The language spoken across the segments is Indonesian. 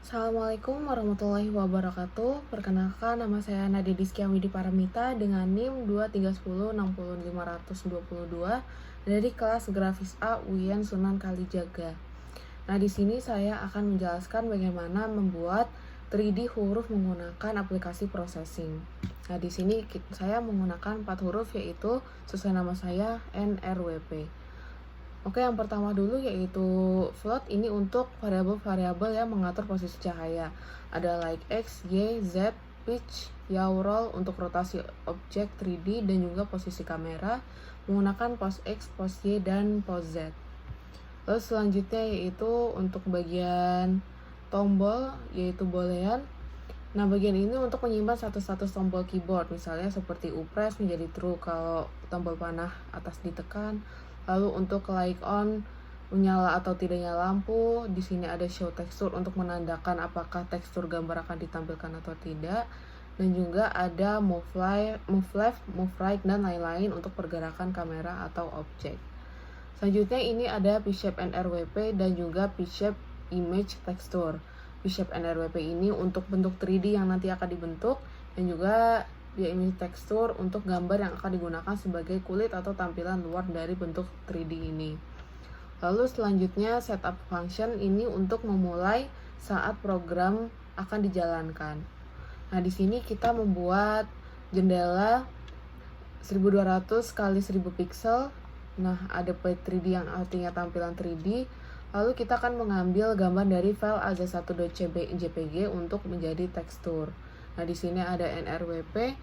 Assalamualaikum warahmatullahi wabarakatuh. Perkenalkan, nama saya Nadia Dizkia Widi Paramita dengan NIM 231060522 dari kelas Grafis A UIN Sunan Kalijaga. Nah, di sini saya akan menjelaskan bagaimana membuat 3D huruf menggunakan aplikasi processing. Nah, di sini saya menggunakan 4 huruf, yaitu sesuai nama saya NRWP. Oke, yang pertama dulu yaitu float. Ini untuk variabel-variabel yang mengatur posisi cahaya. Ada like X, Y, Z, pitch, yaw, roll untuk rotasi objek 3D dan juga posisi kamera menggunakan pos X, pos Y, dan pos Z. Lalu selanjutnya yaitu untuk bagian tombol, yaitu boolean. Nah, bagian ini untuk menyimpan status-status tombol keyboard, misalnya seperti upress menjadi true kalau tombol panah atas ditekan. Lalu untuk like on, menyala atau tidaknya lampu. Di sini ada show tekstur untuk menandakan apakah tekstur gambar akan ditampilkan atau tidak. Dan juga ada move left, move right, dan lain-lain untuk pergerakan kamera atau objek. Selanjutnya ini ada P-Shape NRWP dan juga P-Shape Image Texture. P-Shape NRWP ini untuk bentuk 3D yang nanti akan dibentuk, dan juga dia image texture untuk gambar yang akan digunakan sebagai kulit atau tampilan luar dari bentuk 3D ini. Lalu selanjutnya setup function ini untuk memulai saat program akan dijalankan. Nah, di sini kita membuat jendela 1200 x 1000 pixel. Nah, ada plate 3D yang artinya tampilan 3D. Lalu kita akan mengambil gambar dari file az1.jpg untuk menjadi tekstur. Nah, di sini ada NRWP,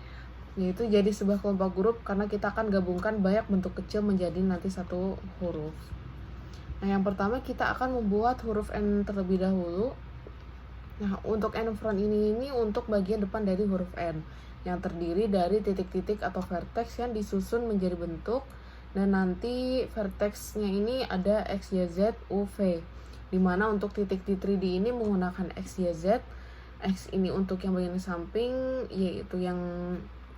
yaitu jadi sebuah kelompok grup karena kita akan gabungkan banyak bentuk kecil menjadi nanti satu huruf. Nah, yang pertama kita akan membuat huruf N terlebih dahulu. Nah, untuk N front ini untuk bagian depan dari huruf N yang terdiri dari titik-titik atau vertex yang disusun menjadi bentuk, dan nanti vertexnya ini ada X, Y, Z, U, V, dimana untuk titik di 3D ini menggunakan X, Y, Z. X ini untuk yang bagian samping, yaitu yang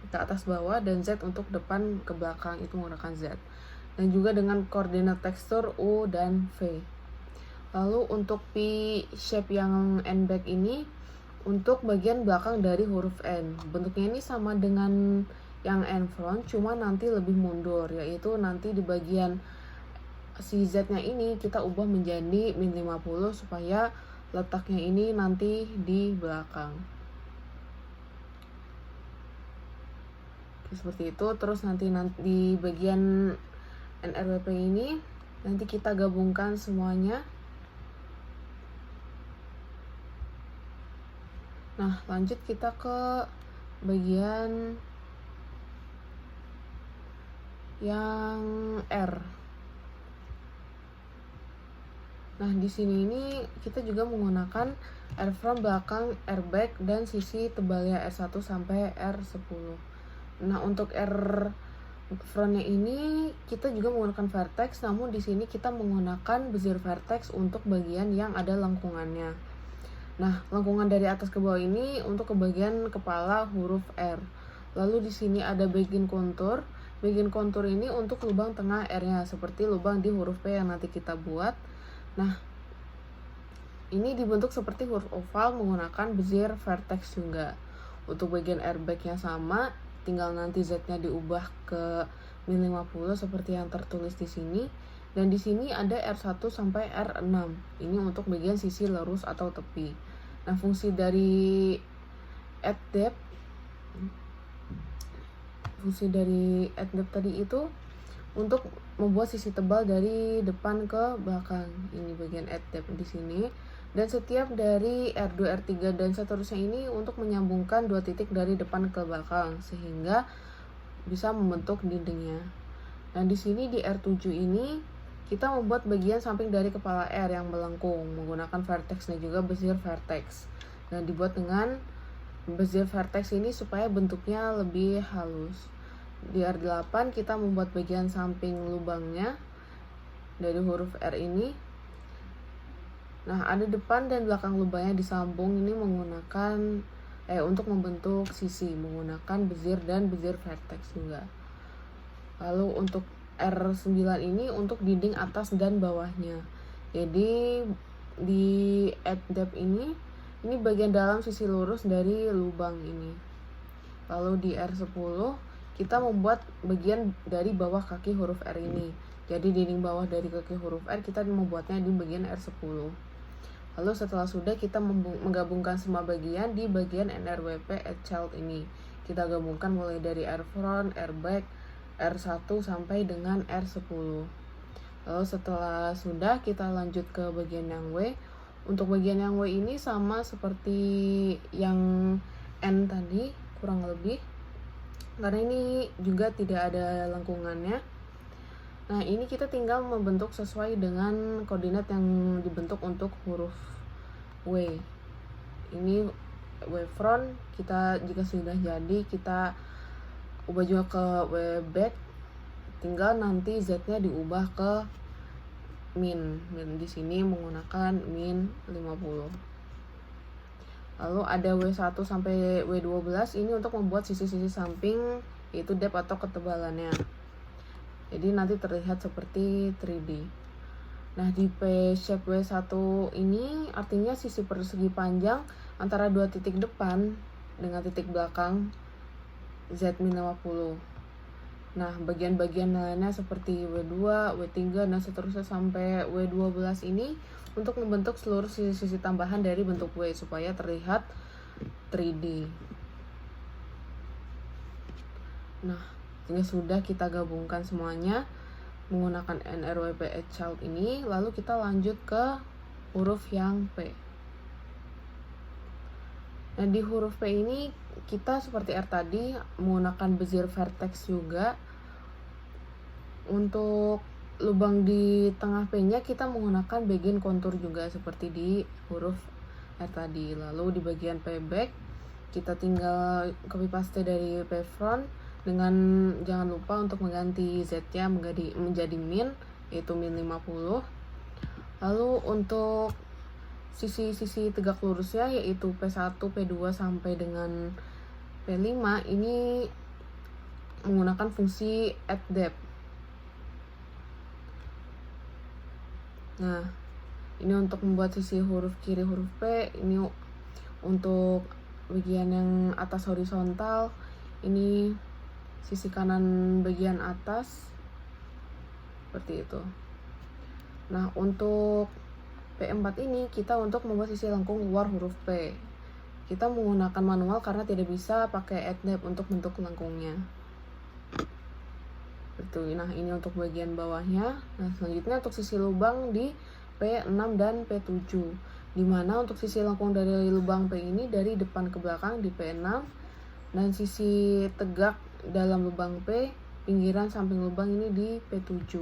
ke atas bawah, dan Z untuk depan ke belakang, itu menggunakan Z. Dan juga dengan koordinat tekstur U dan V. Lalu untuk P-shape yang N back ini untuk bagian belakang dari huruf N. Bentuknya ini sama dengan yang N front, cuma nanti lebih mundur, yaitu nanti di bagian si Z-nya ini kita ubah menjadi min 50 supaya letaknya ini nanti di belakang. Seperti itu. Terus nanti di bagian NRWP ini nanti kita gabungkan semuanya. Nah, lanjut kita ke bagian yang R. Nah, di sini ini kita juga menggunakan R front belakang, R back, dan sisi tebalnya R1 sampai R10. Nah, untuk R frontnya ini kita juga menggunakan vertex, namun di sini kita menggunakan bezier vertex untuk bagian yang ada lengkungannya. Nah, lengkungan dari atas ke bawah ini untuk ke bagian kepala huruf R. Lalu di sini ada bagian kontur. Bagian kontur ini untuk lubang tengah R-nya, seperti lubang di huruf P yang nanti kita buat. Nah, ini dibentuk seperti huruf oval menggunakan bezier vertex juga. Untuk bagian R back-nya sama, tinggal nanti Z-nya diubah ke min 50 seperti yang tertulis di sini. Dan di sini ada R1 sampai R6. Ini untuk bagian sisi lurus atau tepi. Nah, fungsi dari add depth tadi itu untuk membuat sisi tebal dari depan ke belakang. Ini bagian add depth di sini. Dan setiap dari R2, R3 dan seterusnya ini untuk menyambungkan dua titik dari depan ke belakang sehingga bisa membentuk dindingnya. Nah, di sini di R7 ini kita membuat bagian samping dari kepala R yang melengkung menggunakan vertex dan juga bezier vertex. Dan dibuat dengan bezier vertex ini supaya bentuknya lebih halus. Di R8 kita membuat bagian samping lubangnya dari huruf R ini. Nah, ada depan dan belakang lubangnya disambung ini menggunakan untuk membentuk sisi menggunakan bezier dan bezier vertex juga. Lalu untuk R9 ini untuk dinding atas dan bawahnya. Jadi di add depth ini Ini bagian dalam sisi lurus dari lubang ini. Lalu di R10 kita membuat bagian dari bawah kaki huruf R ini. Jadi dinding bawah dari kaki huruf R kita membuatnya di bagian R10. Lalu setelah sudah kita menggabungkan semua bagian di bagian NRWP add child ini. Kita gabungkan mulai dari R front, R back, R1 sampai dengan R10. Lalu setelah sudah kita lanjut ke bagian yang W. Untuk bagian yang W ini sama seperti yang N tadi kurang lebih, karena ini juga tidak ada lengkungannya. Nah ini kita tinggal membentuk sesuai dengan koordinat yang dibentuk untuk huruf W. Ini W front, kita jika sudah jadi kita ubah juga ke W back, tinggal nanti Z-nya diubah ke min di sini menggunakan min 50. Lalu ada W1 sampai W12 ini untuk membuat sisi-sisi samping, yaitu depth atau ketebalannya. Jadi nanti terlihat seperti 3D. Nah di P-shape W1 ini artinya sisi persegi panjang antara dua titik depan dengan titik belakang Z-50. Nah, bagian-bagian lainnya seperti W2, W3, dan seterusnya sampai W12 ini untuk membentuk seluruh sisi-sisi tambahan dari bentuk W supaya terlihat 3D. Nah, jika sudah kita gabungkan semuanya menggunakan NRWP add child ini, lalu kita lanjut ke huruf yang P. Nah, di huruf P ini kita seperti R tadi menggunakan bezier vertex juga. Untuk lubang di tengah P-nya kita menggunakan bagian kontur juga seperti di huruf R tadi. Lalu di bagian P back kita tinggal copy paste dari P front dengan jangan lupa untuk mengganti Z-nya menjadi min, yaitu min 50. Lalu untuk sisi-sisi tegak lurusnya yaitu P1, P2 sampai dengan P5 ini menggunakan fungsi add depth. Nah, ini untuk membuat sisi huruf kiri huruf P, ini untuk bagian yang atas horizontal, ini sisi kanan bagian atas, seperti itu. Nah, untuk P4 ini kita untuk membuat sisi lengkung luar huruf P. Kita menggunakan manual karena tidak bisa pakai add depth untuk bentuk lengkungnya. Nah ini untuk bagian bawahnya. Nah selanjutnya untuk sisi lubang di P6 dan P7, dimana untuk sisi lengkung dari lubang P ini dari depan ke belakang di P6, dan sisi tegak dalam lubang P pinggiran samping lubang ini di P7.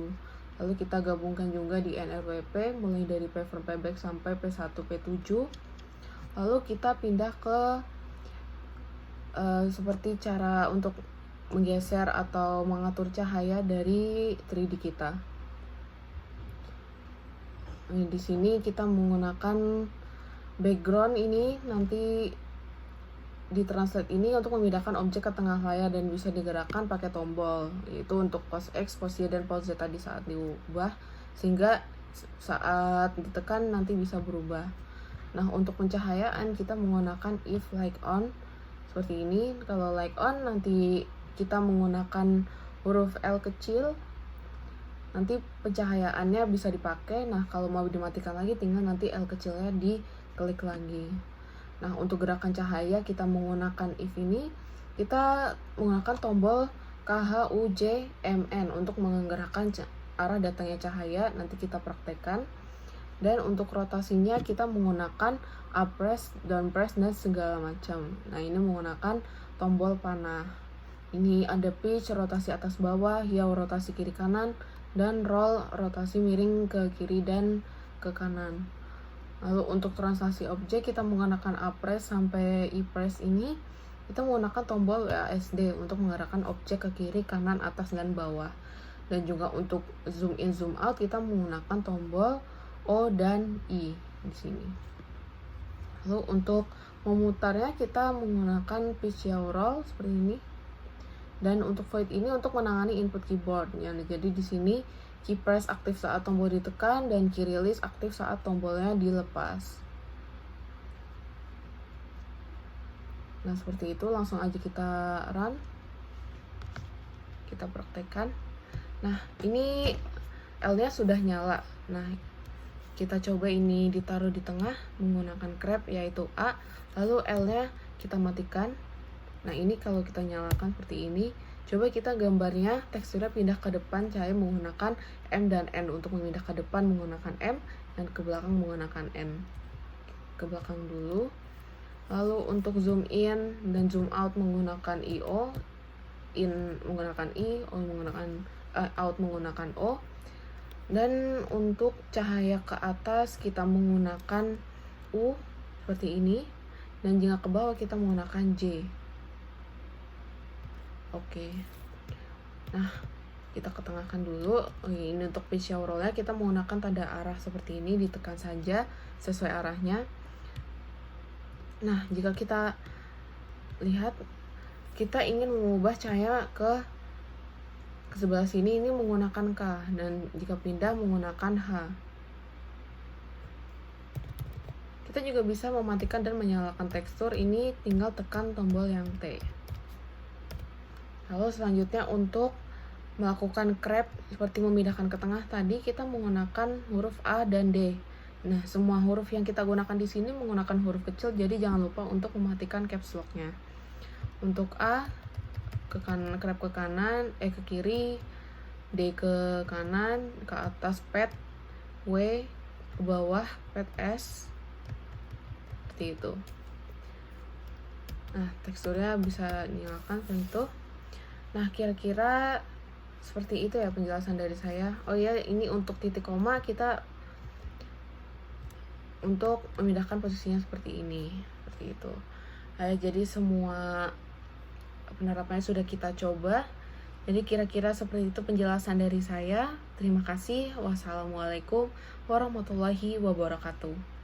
Lalu kita gabungkan juga di NRWP mulai dari P front, P back sampai P1, P7. Lalu kita pindah ke seperti cara untuk menggeser atau mengatur cahaya dari 3D kita. Nah, di sini kita menggunakan background ini nanti ditranslate ini untuk memindahkan objek ke tengah layar dan bisa digerakkan pakai tombol, yaitu untuk pose X, pose Y, dan pose Z tadi saat diubah, sehingga saat ditekan nanti bisa berubah. Nah untuk pencahayaan kita menggunakan if light on seperti ini. Kalau light on nanti kita menggunakan huruf L kecil, nanti pencahayaannya bisa dipakai. Nah kalau mau dimatikan lagi tinggal nanti L kecilnya diklik lagi. Nah untuk gerakan cahaya kita menggunakan if ini, kita menggunakan tombol KHUJMN untuk menggerakkan arah datangnya cahaya, nanti kita praktekkan. Dan untuk rotasinya kita menggunakan up press, down press, dan segala macam. Nah ini menggunakan tombol panah. Ini ada pitch, rotasi atas bawah, yaw rotasi kiri kanan, dan roll rotasi miring ke kiri dan ke kanan. Lalu untuk translasi objek kita menggunakan up press sampai I press ini, kita menggunakan tombol WASD untuk menggerakkan objek ke kiri, kanan, atas, dan bawah. Dan juga untuk zoom in zoom out kita menggunakan tombol O dan I di sini. Lalu untuk memutarnya kita menggunakan pitch yaw roll seperti ini. Dan untuk void ini untuk menangani input keyboard. Jadi di sini key press aktif saat tombol ditekan dan key release aktif saat tombolnya dilepas. Nah, seperti itu. Langsung aja kita run, kita praktekkan. Nah, ini L-nya sudah nyala. Nah, kita coba ini ditaruh di tengah menggunakan grep, yaitu A, lalu L-nya kita matikan. Nah, ini kalau kita nyalakan seperti ini. Coba kita gambarnya, teksturnya pindah ke depan, saya menggunakan M dan N. Untuk memindah ke depan menggunakan M, dan ke belakang menggunakan N. Ke belakang dulu. Lalu untuk zoom in dan zoom out menggunakan IO, in menggunakan I, O menggunakan out menggunakan O. Dan untuk cahaya ke atas kita menggunakan U seperti ini, dan jika ke bawah kita menggunakan J. Oke. Nah, kita ketengahkan dulu. Ini untuk pitch shower roll-nya kita menggunakan tanda arah seperti ini, ditekan saja sesuai arahnya. Nah, jika kita lihat, kita ingin mengubah cahaya ke sebelah sini, ini menggunakan K, dan jika pindah menggunakan H. Kita juga bisa mematikan dan menyalakan tekstur, ini tinggal tekan tombol yang T. Lalu selanjutnya untuk melakukan crop seperti memindahkan ke tengah tadi, kita menggunakan huruf A dan D. Nah, semua huruf yang kita gunakan di sini menggunakan huruf kecil, jadi jangan lupa untuk mematikan caps lock-nya. Untuk A ke kanan, crop ke kanan, ke kiri, D ke kanan, ke atas pad, W ke bawah, pad S, seperti itu. Nah, teksturnya bisa nyalakan seperti itu. Nah, kira-kira seperti itu ya penjelasan dari saya. Oh ya, ini untuk titik koma kita untuk memindahkan posisinya seperti ini, seperti itu. Jadi semua penerapannya sudah kita coba. Jadi kira-kira seperti itu penjelasan dari saya. Terima kasih. Wassalamualaikum warahmatullahi wabarakatuh.